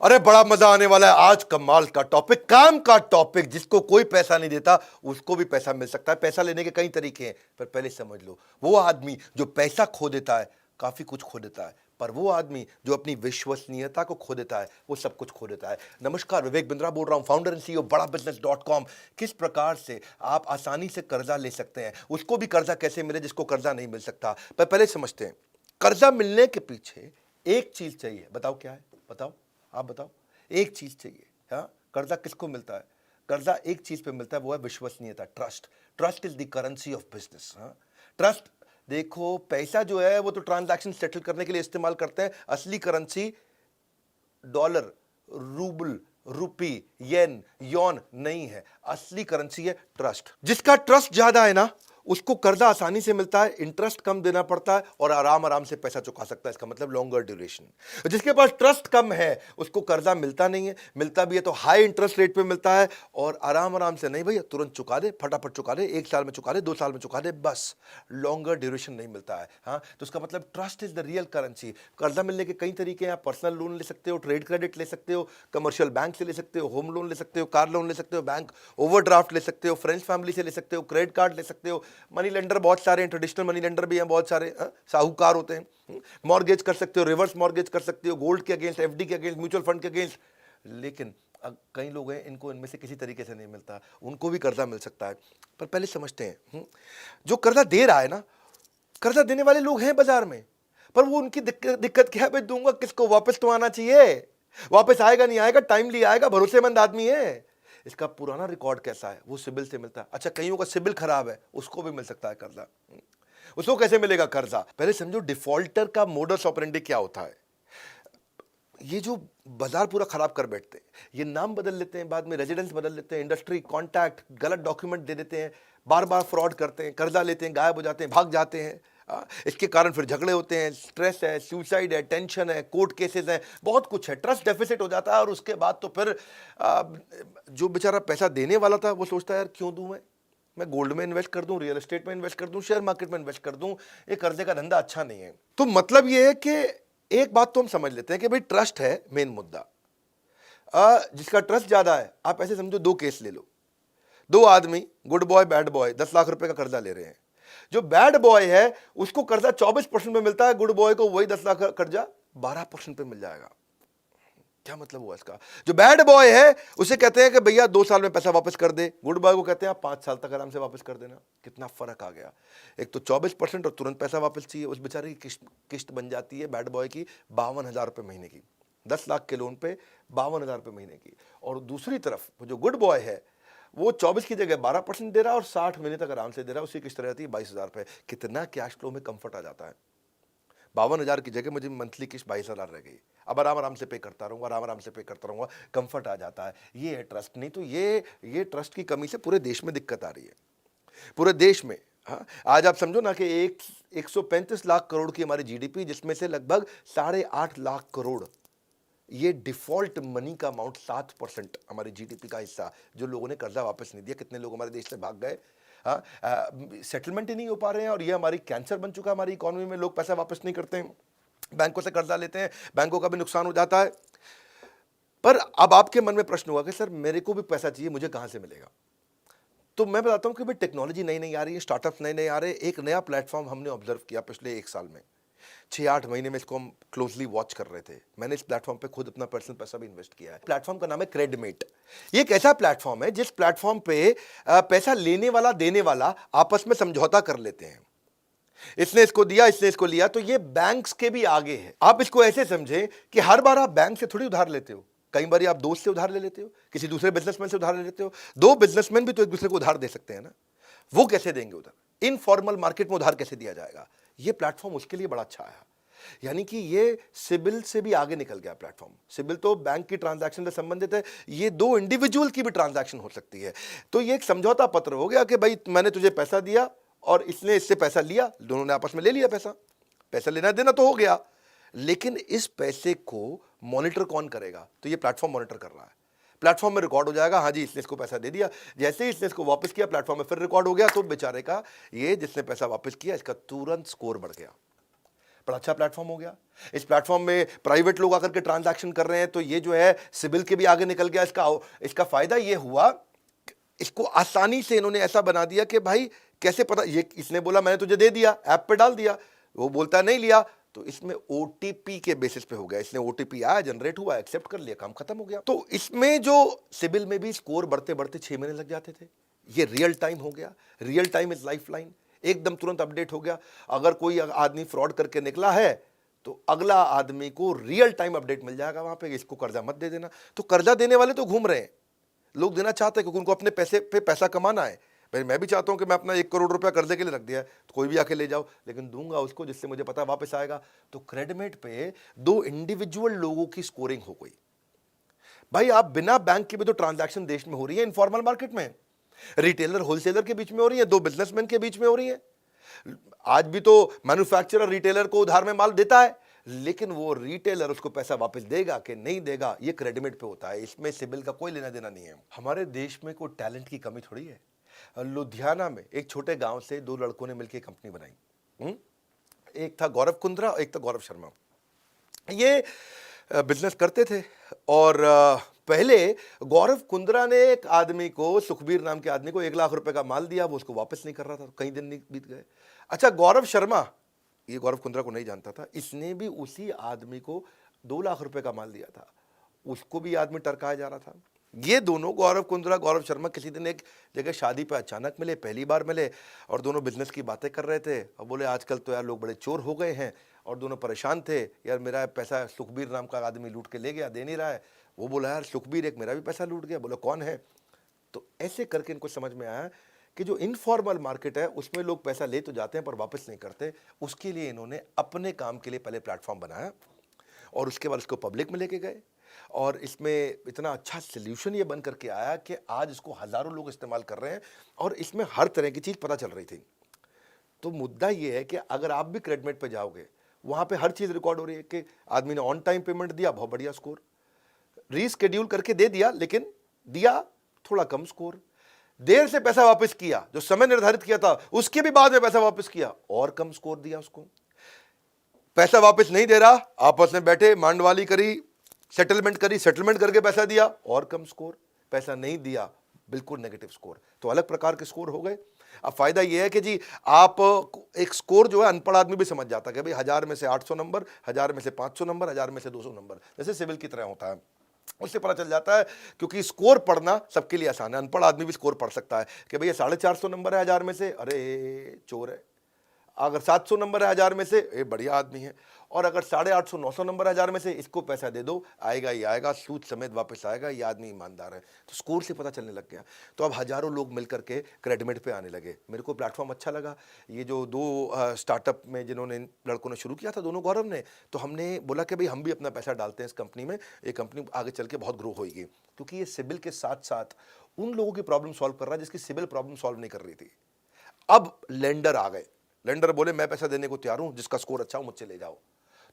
अरे बड़ा मजा आने वाला है आज। कमाल का टॉपिक, काम का टॉपिक। जिसको कोई पैसा नहीं देता उसको भी पैसा मिल सकता है। पैसा लेने के कई तरीके हैं, पर पहले समझ लो, वो आदमी जो पैसा खो देता है काफी कुछ खो देता है, पर वो आदमी जो अपनी विश्वसनीयता को खो देता है वो सब कुछ खो देता है। नमस्कार, विवेक बिंद्रा बोल रहा हूं, फाउंडर एंड सीईओ बड़ा बिजनेस.com। किस प्रकार से आप आसानी से कर्जा ले सकते हैं, उसको भी कर्जा कैसे मिले जिसको कर्जा नहीं मिल सकता। पर पहले समझते हैं, कर्जा मिलने के पीछे एक चीज चाहिए। बताओ क्या है? बताओ, आप बताओ। एक चीज चाहिए। हाँ, कर्जा किसको मिलता है? कर्जा एक चीज पे मिलता है, वो है विश्वसनीयता, trust. Trust is the currency of business. Trust, देखो पैसा जो है वो तो ट्रांजैक्शन सेटल करने के लिए इस्तेमाल करते हैं। असली करेंसी डॉलर, रूबल, रुपी, येन, यौन नहीं है। असली करेंसी है ट्रस्ट। जिसका ट्रस्ट ज्यादा है ना, उसको कर्जा आसानी से मिलता है, इंटरेस्ट कम देना पड़ता है और आराम आराम से पैसा चुका सकता है। इसका मतलब लॉन्गर ड्यूरेशन। जिसके पास ट्रस्ट कम है उसको कर्जा मिलता नहीं है, मिलता भी है तो हाई इंटरेस्ट रेट पे मिलता है और आराम आराम से नहीं, भैया तुरंत चुका दे, फटाफट चुका दे, 1 साल में चुका दे, 2 साल में चुका दे, बस। लॉन्गर ड्यूरेशन नहीं मिलता है। हाँ, तो उसका मतलब trust is the real currency. कर्जा मिलने के कई तरीके हैं। आप पर्सनल लोन ले सकते हो, ट्रेड क्रेडिट ले सकते हो, कमर्शियल बैंक से ले सकते हो, होम लोन ले सकते हो, कार लोन ले सकते हो, बैंक ओवरड्राफ्ट ले सकते हो, फ्रेंड्स फैमिली से ले सकते हो, क्रेडिट कार्ड ले सकते हो। मनी लेंडर बहुत सारे हैं, ट्रेडिशनल मनी लेंडर भी हैं बहुत सारे, साहूकार होते हैं। मॉर्गेज कर सकते हो, रिवर्स मॉर्गेज कर सकते हो, गोल्ड के अगेंस्ट, एफडी के अगेंस्ट, म्यूचुअल फंड के अगेंस्ट। लेकिन कई लोग हैं इनको इनमें से किसी तरीके से नहीं मिलता, उनको भी कर्जा मिल सकता है। पर पहले समझते हैं, जो कर्जा दे रहा है ना, कर्जा देने वाले लोग हैं बाजार में, पर वो उनकी दिक्कत क्या है? भाई दूंगा किसको? वापस तो आना चाहिए। वापस आएगा नहीं आएगा, टाइमली आएगा, भरोसेमंद आदमी है। इसका पुराना रिकॉर्ड कैसा है, वो सिबिल से मिलता है। अच्छा, कईयों का सिबिल खराब है, उसको भी मिल सकता है कर्जा। उसको कैसे मिलेगा कर्जा? पहले समझो डिफॉल्टर का मोडस ऑपरेंडी क्या होता है। ये जो बाजार पूरा खराब कर बैठते हैं, ये नाम बदल लेते हैं, बाद में रेजिडेंस बदल लेते हैं, इंडस्ट्री, कॉन्टैक्ट, गलत डॉक्यूमेंट दे देते हैं, बार बार फ्रॉड करते हैं, कर्जा लेते हैं, गायब हो जाते हैं, भाग जाते हैं। इसके कारण फिर झगड़े होते हैं, स्ट्रेस है, सुसाइड है, टेंशन है, कोर्ट केसेस है, बहुत कुछ है। ट्रस्ट डेफिसिट हो जाता है और उसके बाद तो फिर जो बेचारा पैसा देने वाला था वो सोचता है यार क्यों दूं मैं गोल्ड में इन्वेस्ट कर दूं, रियल एस्टेट में इन्वेस्ट कर दूं, शेयर मार्केट में इन्वेस्ट कर दूं, ये कर्जे का धंधा अच्छा नहीं है। तो मतलब ये है कि एक बात तो हम समझ लेते हैं कि भाई ट्रस्ट है मेन मुद्दा। जिसका ट्रस्ट ज्यादा है, आप ऐसे समझो 2 केस ले लो। 2 आदमी, good boy bad boy, 10 lakh रुपए का कर्जा ले रहे हैं। जो बैड बॉय है उसको कर्जा 24% में मिलता है, गुड बॉय को वही 10 लाख का कर्जा 12% पे मिल जाएगा। क्या मतलब हुआ इसका? जो बैड बॉय है उसे कहते हैं कि भैया 2 साल में पैसा वापस कर दे, गुड बॉय को कहते हैं आप 5 साल तक आराम से वापस कर देना। कितना फर्क आ गया। एक तो 24% और तुरंत पैसा वापस चाहिए। उस बेचारे की किस्त बन जाती है बैड बॉय की 52,000 रुपये महीने की, 10 लाख के लोन पे 52,000 रुपये महीने की। और दूसरी तरफ जो गुड बॉय है वो 24 की जगह 12% दे रहा है और 60 महीने तक आराम से दे रहा है, उसकी किस्त रहती है 22,000 रुपये। कितना कैश फ्लो में कंफर्ट आ जाता है। 52,000 की जगह मुझे मंथली किस्त 22,000 रह गई। अब आराम आराम से पे करता रहूंगा, आराम आराम से पे करता रहूंगा, कंफर्ट आ जाता है। ये है ट्रस्ट। नहीं तो ये ट्रस्ट की कमी से पूरे देश में दिक्कत आ रही है, पूरे देश में। हाँ, आज आप समझो ना कि 135 लाख करोड़ की हमारी जीडीपी, जिसमें से लगभग 8.5 लाख करोड़ ये डिफॉल्ट मनी का अमाउंट, 7% हमारी जीडीपी का हिस्सा, जो लोगों ने कर्जा वापस नहीं दिया। कितने लोग हमारे देश से भाग गए, सेटलमेंट ही नहीं हो पा रहे हैं और ये हमारी कैंसर बन चुका है हमारी इकोनॉमी में। लोग पैसा वापस नहीं करते हैं, बैंकों से कर्जा लेते हैं, बैंकों का भी नुकसान हो जाता है। पर अब आपके मन में प्रश्न होगा कि सर मेरे को भी पैसा चाहिए, मुझे कहां से मिलेगा? तो मैं बताता हूं कि भाई टेक्नोलॉजी नई नई आ रही है, स्टार्टअप्स नए नए आ रहे हैं। एक नया प्लेटफॉर्म हमने ऑब्जर्व किया पिछले 1 साल में, 6-8 महीने में इसको हम क्लोजली वॉच कर रहे थे। मैंने इस प्लेटफॉर्म पे खुद अपना पर्सनल पैसा भी इन्वेस्ट किया है। प्लेटफॉर्म का नाम है क्रेडमेट। ये एक ऐसा प्लेटफॉर्म है जिस प्लेटफॉर्म पे पैसा लेने वाला देने वाला आपस में समझौता कर लेते हैं। इसने इसको दिया, इसने इसको लिया, तो ये बैंक्स के भी आगे है। आप इसको ऐसे समझें कि हर बार आप बैंक से थोड़ी उधार लेते हो, कई बार आप दोस्त से उधार ले लेते हो, किसी दूसरे बिजनेसमैन से उधार ले लेते हो। 2 बिजनेसमैन भी तो एक दूसरे को उधार दे सकते हैं ना, वो कैसे देंगे उधार? इनफॉर्मल मार्केट में उधार कैसे दिया जाएगा? ये प्लेटफॉर्म उसके लिए बड़ा अच्छा है। यानी कि ये सिबिल से भी आगे निकल गया प्लेटफॉर्म। सिबिल तो बैंक की ट्रांजैक्शन से संबंधित है, ये 2 इंडिविजुअल की भी ट्रांजैक्शन हो सकती है। तो ये एक समझौता पत्र हो गया कि भाई मैंने तुझे पैसा दिया और इसने इससे पैसा लिया, दोनों ने आपस में ले लिया पैसा। पैसा लेना देना तो हो गया, लेकिन इस पैसे को मॉनिटर कौन करेगा? तो ये प्लेटफॉर्म मॉनिटर कर रहा है। प्लेटफॉर्म में रिकॉर्ड हो जाएगा, हाँ जी इसने इसको पैसा दे दिया। जैसे ही इसने इसको वापस किया, प्लेटफॉर्म में फिर रिकॉर्ड हो गया, तो बेचारे का, ये जिसने पैसा वापस किया, इसका तुरंत स्कोर बढ़ गया। बड़ा अच्छा प्लेटफॉर्म हो गया। इस प्लेटफॉर्म में प्राइवेट लोग आकर के ट्रांजैक्शन कर रहे हैं, तो ये जो है सिबिल के भी आगे निकल गया। इसका फायदा ये हुआ, इसको आसानी से इन्होंने ऐसा बना दिया कि भाई कैसे पता, ये इसने बोला मैंने तुझे दे दिया, ऐप पे डाल दिया, वो बोलता नहीं लिया, तो इसमें ओटीपी के बेसिस पे हो गया। इसने ओटीपी आया, जनरेट हुआ, एक्सेप्ट कर लिया, काम खत्म हो गया। तो इसमें जो सिबिल में भी स्कोर बढ़ते बढ़ते 6 महीने लग जाते थे, ये रियल टाइम हो गया। Real time is life line, एकदम तुरंत अपडेट हो गया। अगर कोई आदमी फ्रॉड करके निकला है तो अगला आदमी को रियल टाइम अपडेट मिल जाएगा वहां पे, इसको कर्जा मत दे देना। तो कर्जा देने वाले तो घूम रहे हैं, लोग देना चाहते हैं क्योंकि उनको अपने पैसे पे पैसा कमाना है। भाई मैं भी चाहता हूं कि मैं अपना 1 करोड़ रुपया कर्जे के लिए रख दिया है, तो कोई भी आके ले जाओ, लेकिन दूंगा उसको जिससे मुझे पता वापस आएगा। तो क्रेडिमेट पे 2 इंडिविजुअल लोगों की स्कोरिंग हो गई। भाई आप बिना बैंक के भी तो ट्रांजैक्शन देश में हो रही है, इनफॉर्मल मार्केट में, रिटेलर होलसेलर के बीच में हो रही है, 2 बिजनेसमैन के बीच में हो रही है। आज भी तो मैन्युफैक्चरर रिटेलर को उधार में माल देता है, लेकिन वो रिटेलर उसको पैसा वापस देगा कि नहीं देगा, ये क्रेडिट पे होता है। इसमें सिबिल का कोई लेना देना नहीं है। हमारे देश में कोई टैलेंट की कमी थोड़ी है। लुधियाना में एक छोटे गांव से 2 लड़कों ने मिलकर कंपनी बनाई। एक था गौरव कुंद्रा, एक था गौरव शर्मा। ये बिजनेस करते थे, और पहले गौरव कुंद्रा ने एक आदमी को, सुखबीर नाम के आदमी को 1 लाख रुपए का माल दिया, वो उसको वापस नहीं कर रहा था, तो कई दिन नहीं बीत गए। अच्छा, गौरव शर्मा, ये गौरव कुंद्रा को नहीं जानता था, इसने भी उसी आदमी को 2 लाख रुपए का माल दिया था, उसको भी आदमी टरकाया जा रहा था। ये दोनों गौरव कुंद्रा, गौरव शर्मा किसी दिन एक जगह शादी पे अचानक मिले, पहली बार मिले, और दोनों बिजनेस की बातें कर रहे थे। और बोले आजकल तो यार लोग बड़े चोर हो गए हैं, और दोनों परेशान थे, यार मेरा पैसा सुखबीर नाम का आदमी लूट के ले गया, दे नहीं रहा है। वो बोला यार सुखबीर एक मेरा भी पैसा लूट गया। बोला कौन है? तो ऐसे करके इनको समझ में आया कि जो इनफॉर्मल मार्केट है उसमें लोग पैसा ले तो जाते हैं पर वापस नहीं करते। उसके लिए इन्होंने अपने काम के लिए पहले प्लेटफॉर्म बनाया, और उसके बाद उसको पब्लिक में लेके गए, और इसमें इतना अच्छा सोल्यूशन ये बन करके आया कि आज इसको हज़ारों लोग इस्तेमाल कर रहे हैं, और इसमें हर तरह की चीज़ पता चल रही थी। तो मुद्दा ये है कि अगर आप भी क्रेडिट पे जाओगे, वहाँ पे हर चीज़ रिकॉर्ड हो रही है कि आदमी ने ऑन टाइम पेमेंट दिया, बहुत बढ़िया स्कोर, रीस्केड्यूल करके दे दिया, लेकिन दिया थोड़ा कम स्कोर, देर से पैसा वापस किया, जो समय निर्धारित किया था उसके भी बाद में पैसा वापस किया, और कम स्कोर दिया उसको। पैसा वापस नहीं दे रहा, आपस में बैठे मांडवाली करी, सेटलमेंट करी, सेटलमेंट करके पैसा दिया, और कम स्कोर। पैसा नहीं दिया, बिल्कुल नेगेटिव स्कोर। तो अलग प्रकार के स्कोर हो गए। अब फायदा यह है कि जी आप एक स्कोर जो है अनपढ़ आदमी भी समझ जाता है कि भाई 1000 में से 800 नंबर, 1000 में से 500 नंबर, 1000 में से 200 नंबर, जैसे सिविल की तरह होता है, उससे पता चल जाता है। क्योंकि स्कोर पढ़ना सबके लिए आसान है, अनपढ़ आदमी भी स्कोर पढ़ सकता है कि भैया 450 नंबर है 1000 में से, अरे चोर है। अगर 700 नंबर है 1000 में से, ये बढ़िया आदमी है। और अगर 850 900 नंबर है 1000 में से, इसको पैसा दे दो, आएगा ही आएगा, सूद समेत वापस आएगा, ये आदमी ईमानदार है। तो स्कोर से पता चलने लग गया। तो अब हजारों लोग मिलकर के क्रेडिट पे आने लगे। मेरे को प्लेटफॉर्म अच्छा लगा। ये जो 2 स्टार्टअप में जिन्होंने लड़कों ने शुरू किया था, दोनों गौरव ने, तो हमने बोला कि भाई हम भी अपना पैसा डालते हैं इस कंपनी में, ये कंपनी आगे चल के बहुत ग्रो होगी। क्योंकि ये सिबिल के साथ साथ उन लोगों की प्रॉब्लम सॉल्व कर रहा है जिसकी सिबिल प्रॉब्लम सॉल्व नहीं कर रही थी। अब लेंडर आ गए, लेंडर बोले मैं पैसा देने को तैयार हूं, जिसका स्कोर अच्छा हो मुझसे ले जाओ।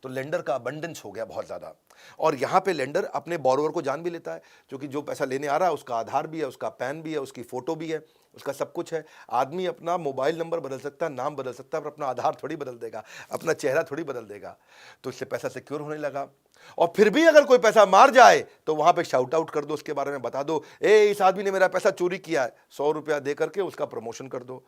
तो लेंडर का अबंडेंस हो गया बहुत ज़्यादा। और यहाँ पे लेंडर अपने बोरोवर को जान भी लेता है, क्योंकि जो पैसा लेने आ रहा है उसका आधार भी है, उसका पैन भी है, उसकी फ़ोटो भी है, उसका सब कुछ है। आदमी अपना मोबाइल नंबर बदल सकता है, नाम बदल सकता है, पर अपना आधार थोड़ी बदल देगा, अपना चेहरा थोड़ी बदल देगा। तो इससे पैसा सिक्योर होने लगा। और फिर भी अगर कोई पैसा मार जाए तो वहाँ पे शाउट आउट कर दो, उसके बारे में बता दो, इस आदमी ने मेरा पैसा चोरी किया है, 100 रुपया दे करके उसका प्रमोशन कर दो।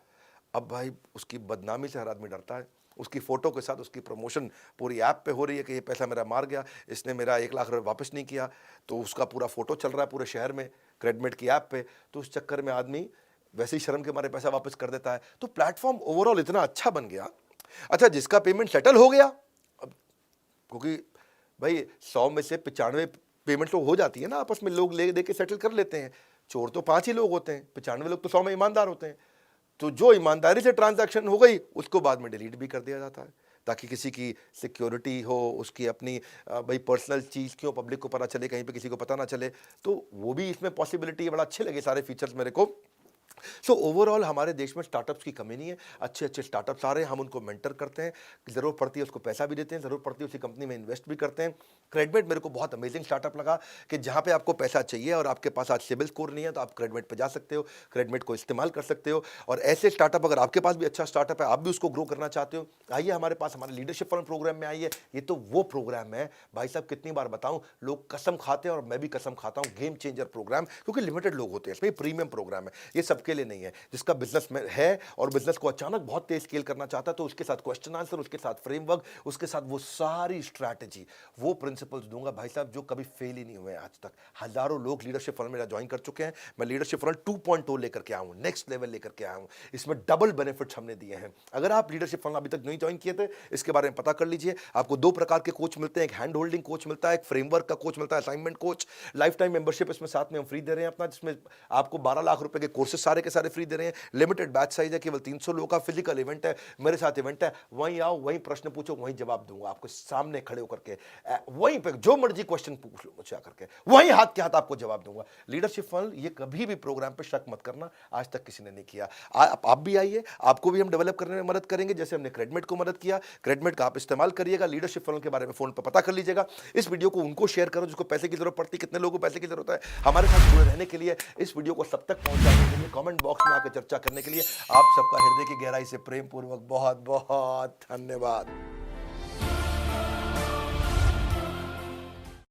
अब भाई उसकी बदनामी से हर आदमी डरता है। उसकी फ़ोटो के साथ उसकी प्रमोशन पूरी ऐप पे हो रही है कि ये पैसा मेरा मार गया, इसने मेरा 1 लाख रुपये वापस नहीं किया, तो उसका पूरा फ़ोटो चल रहा है पूरे शहर में क्रेडिट की ऐप पे। तो उस चक्कर में आदमी वैसे ही शर्म के मारे पैसा वापस कर देता है। तो प्लेटफॉर्म ओवरऑल इतना अच्छा बन गया। अच्छा, जिसका पेमेंट सेटल हो गया, अब क्योंकि भाई 100 में से 95 पेमेंट तो हो जाती है ना, आपस में लोग ले दे के सेटल कर लेते हैं। चोर तो 5 ही लोग होते हैं, 95 लोग तो 100 में ईमानदार होते हैं। तो जो ईमानदारी से ट्रांजैक्शन हो गई उसको बाद में डिलीट भी कर दिया जाता है, ताकि किसी की सिक्योरिटी हो, उसकी अपनी भाई पर्सनल चीज़ क्यों पब्लिक को पता चले, कहीं पे किसी को पता ना चले। तो वो भी इसमें पॉसिबिलिटी है। बड़ा अच्छे लगे सारे फीचर्स मेरे को। सो ओवरऑल हमारे देश में स्टार्टअप्स की कमी नहीं है। अच्छे अच्छे स्टार्टअप्स आ रहे हैं, हम उनको मेंटर करते हैं, ज़रूरत पड़ती है उसको पैसा भी देते हैं, ज़रूरत पड़ती है उसी कंपनी में इन्वेस्ट भी करते हैं। क्रेडमेट मेरे को बहुत अमेजिंग स्टार्टअप लगा कि जहाँ पे आपको पैसा चाहिए और आपके पास आज सिबिल स्कोर नहीं है तो आप क्रेडमेट पे जा सकते हो, क्रेडमेट को इस्तेमाल कर सकते हो। और ऐसे स्टार्टअप, अगर आपके पास भी अच्छा स्टार्टअप है, आप भी उसको ग्रो करना चाहते हो, आइए हमारे पास, हमारे लीडरशिप फंड प्रोग्राम में आइए। ये तो वो प्रोग्राम है भाई साहब, कितनी बार बताऊं, लोग कसम खाते हैं और मैं भी कसम खाता हूं, गेम चेंजर प्रोग्राम, क्योंकि लिमिटेड लोग होते हैं इसमें, प्रीमियम प्रोग्राम है, ये सबके लिए नहीं है। जिसका बिजनेस में है और बिजनेस को अचानक बहुत तेज स्केल करना चाहता है, तो उसके साथ क्वेश्चन आंसर, उसके साथ फ्रेमवर्क, उसके साथ वो सारी स्ट्रैटेजी, वो प्रिंसिपल्स दूंगा भाई साहब जो कभी फेल ही नहीं हुए आज तक। हजारों लोग लीडरशिप फंड मेरा ज्वाइन कर चुके हैं। मैं लीडरशिप फंड 2.0 लेकर के आया हूं, नेक्स्ट लेवल लेकर के आया हूं। इसमें डबल बेनिफिट्स हमने दिए हैं। अगर आप लीडरशिप फंड अभी तक नहीं ज्वाइन किए थे, इसके बारे में पता कर लीजिए। आपको दो प्रकार के कोच मिलते हैं, एक हैंड होल्डिंग कोच मिलता है, एक फ्रेमवर्क का कोच मिलता है, assignment coach. Life time membership इसमें साथ में हम फ्री दे रहे हैं अपना, जिसमें आपको 12 लाख रुपए के कोर्सेज सारे के सारे फ्री दे रहे हैं। लिमिटेड बैच साइज है, केवल 300 लोगों का फिजिकल इवेंट है, मेरे साथ इवेंट है। वहीं आओ, वहीं प्रश्न पूछो, वहीं जवाब दूंगा आपको सामने खड़े होकर के। वहीं पे जो मर्जी क्वेश्चन पूछ लो मुझसे आकर के, वहीं हाथ के हाथ आपको जवाब दूंगा। लीडरशिप फंड, ये कभी भी प्रोग्राम पे शक मत करना, आज तक किसी ने नहीं किया। आप भी आइए, आपको भी हम डेवलप करने में मदद करेंगे, जैसे हमने क्रेडमेट को मदद किया। क्रेडमेट का आप इस्तेमाल करिएगा, लीडरशिप फंड के बारे में फोन पर पता कर लीजिएगा। इस वीडियो को उनको शेयर करो जिसको पैसे की जरूरत पड़ती है। कितने लोगों को पैसे की जरूरत है, हमारे साथ जुड़े रहने के लिए, इस वीडियो को सब तक पहुंचाने के लिए, कमेंट बॉक्स में आकर चर्चा करने के लिए आप सबका हृदय की गहराई से प्रेम पूर्वक बहुत बहुत धन्यवाद।